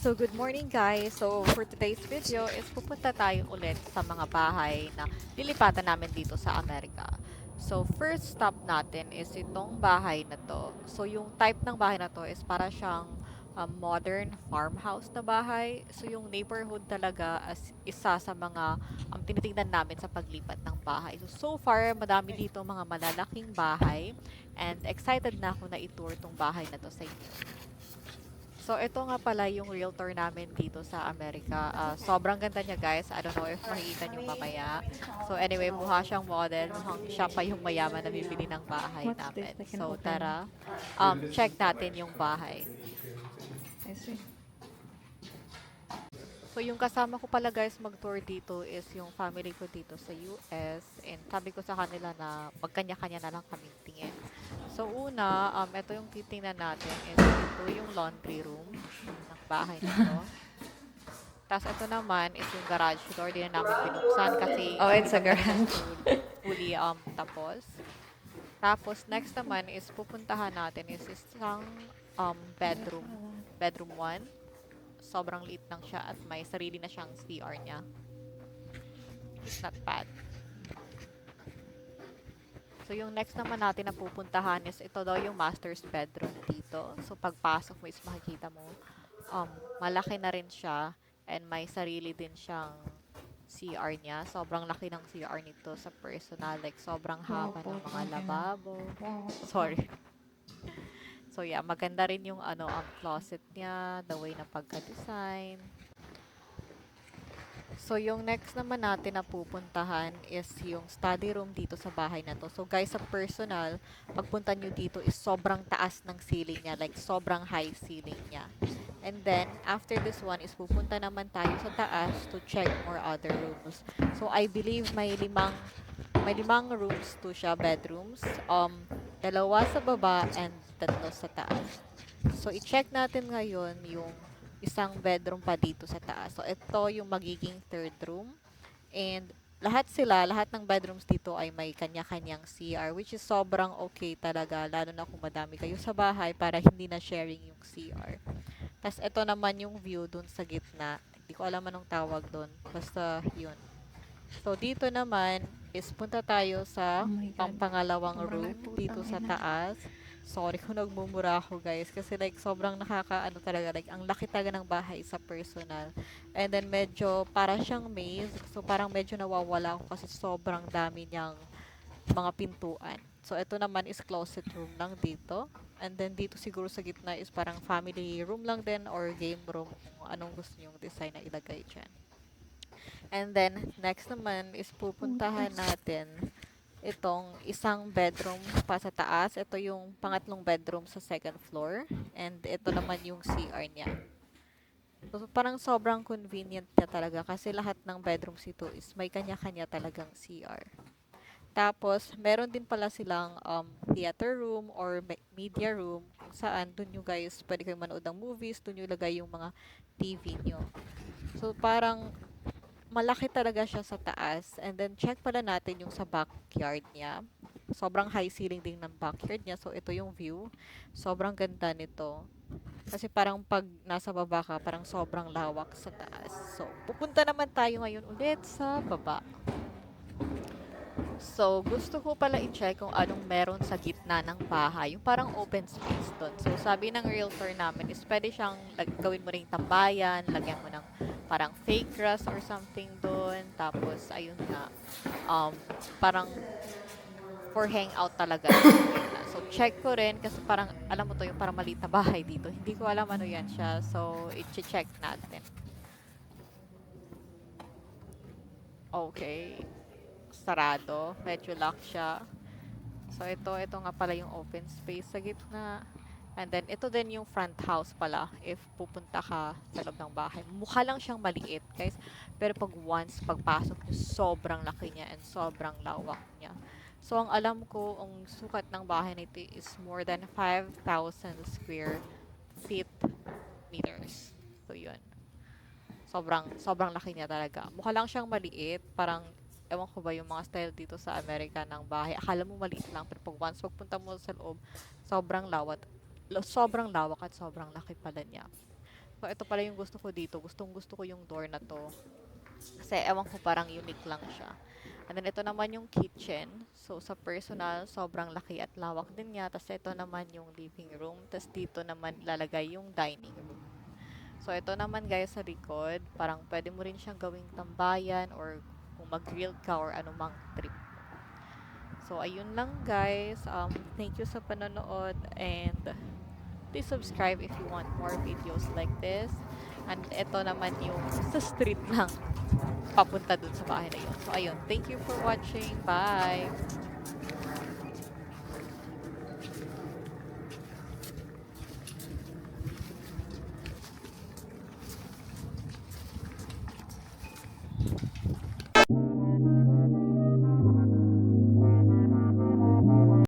So good morning guys. So for today's video is pupunta tayo ulit sa mga bahay na lilipatan namin dito sa Amerika. So first stop natin is itong bahay na to. So yung type ng bahay na to is para siyang modern farmhouse na bahay. So yung neighborhood talaga as isa sa mga tinitingnan namin sa paglipat ng bahay. So far madami dito mga malalaking bahay and excited na ako na i-tour tong bahay na to sa inyo. So, ito nga pala yung realtor namin dito sa Amerika. Sobrang ganda niya, guys. I don't know if makikita niyo mamaya. So, anyway, mukha siyang model. Mukhang siya pa yung mayaman na bibili ng bahay What's this? namin. I can So, open. tara, check natin yung bahay. I see. So, yung kasama ko pala, guys, mag-tour dito is yung family ko dito sa US. And sabi ko sa kanila na magkanya-kanya na lang kaming tingin. So, una, ito yung titingnan natin is ito yung laundry room ng bahay na to. Tapos ito naman is yung garage door. Di na namin binuksan kasi Oh, hindi it's a pa talaga garage. fully tapos. Tapos next naman is pupuntahan natin is isang bedroom. Bedroom 1. Sobrang liit lang siya at may sarili na siyang CR niya. It's not bad. So, yung next naman natin na pupuntahan is ito daw yung master's bedroom dito. So, pagpasok mo is makikita mo, malaki na rin siya and may sarili din siyang CR niya. Sobrang laki ng CR nito sa personal. Like, sobrang haba ng mga lababo. Sorry. So, yeah, maganda rin yung ang closet niya, the way na pagka-design. So, yung next naman natin na pupuntahan is yung study room dito sa bahay na to. So, guys, sa personal, pagpunta nyo dito is sobrang taas ng ceiling niya. Like, sobrang high ceiling niya. And then, after this one is pupunta naman tayo sa taas to check more other rooms. So, I believe may limang rooms to siya, bedrooms. Dalawa sa baba and tatlo sa taas. So, i-check natin ngayon yung isang bedroom pa dito sa taas. So, ito yung magiging third room. And lahat ng bedrooms dito ay may kanya-kanyang CR, which is sobrang okay talaga, lalo na kung madami kayo sa bahay para hindi na sharing yung CR. Tapos, ito naman yung view dun sa gitna. Hindi ko alam anong tawag dun. Basta, yun. So, dito naman is punta tayo sa Oh my God. pangalawang Sobrang room dito putang sa ina. taas. Sorry kung nagmumura ako, guys, kasi like sobrang nakakaano talaga, like ang laki talaga ng bahay sa personal. And then medyo para siyang maze. So, parang medyo nawawala ako kasi sobrang dami niyang mga pintuan. So, ito naman is closet room lang dito. And then dito siguro sa gitna is parang family room lang din or game room kung anong gusto niyong design na ilagay dyan. And then, next naman is pupuntahan natin itong isang bedroom pa sa taas. Ito yung pangatlong bedroom sa second floor. And ito naman yung CR niya. So, parang sobrang convenient niya talaga kasi lahat ng bedrooms ito is may kanya-kanya talagang CR. Tapos, meron din pala silang theater room or media room kung saan dun yung guys pwede kayong manood ng movies, dun yung lagay yung mga TV nyo. So, parang malaki talaga siya sa taas. And then, check pala natin yung sa backyard niya. Sobrang high ceiling din ng backyard niya. So, ito yung view. Sobrang ganda nito. Kasi parang pag nasa baba ka, parang sobrang lawak sa taas. So, pupunta naman tayo ngayon ulit sa baba. So, gusto ko pala i-check kung anong meron sa gitna ng bahay. Yung parang open space doon. So, sabi ng realtor namin is pwede siyang gawin mo ring tambayan, lagyan mo ng parang fake grass or something doon. Tapos, ayun nga, parang for hangout talaga sa gitna. So, check ko rin kasi parang, alam mo to, yung parang maliit na bahay dito. Hindi ko alam ano yan siya. So, i-check natin. Okay. Sarado. Medyo lock siya. So, ito nga pala yung open space sa gitna. And then, ito din yung front house pala if pupunta ka sa loob ng bahay. Mukha lang siyang maliit, guys. Pero pag once, pagpasok nyo, sobrang laki niya and sobrang lawak niya. So, ang alam ko, ang sukat ng bahay nito is more than 5,000 square feet meters. So, yun. Sobrang laki niya talaga. Mukha lang siyang maliit. Parang, ewan ko ba yung mga style dito sa Amerika ng bahay. Akala mo maliit lang. Pero pag once pagpunta mo sa loob, sobrang lawak. Sobrang lawak at sobrang laki pala niya. So, ito pala yung gusto ko dito. Gustong-gusto ko yung door na to. Kasi, ewan ko, parang unique lang siya. And then, ito naman yung kitchen. So, sa personal, sobrang laki at lawak din niya. Tapos, ito naman yung living room. Tapos, dito naman lalagay yung dining room. So, ito naman guys sa likod. Parang pwede mo rin siyang gawing tambayan or kung mag-grill ka or anumang trip. So, ayun lang guys. Thank you sa panonood and please subscribe if you want more videos like this. And ito naman yung sa street lang papunta dun sa bahay na yun. So, ayun. Thank you for watching. Bye!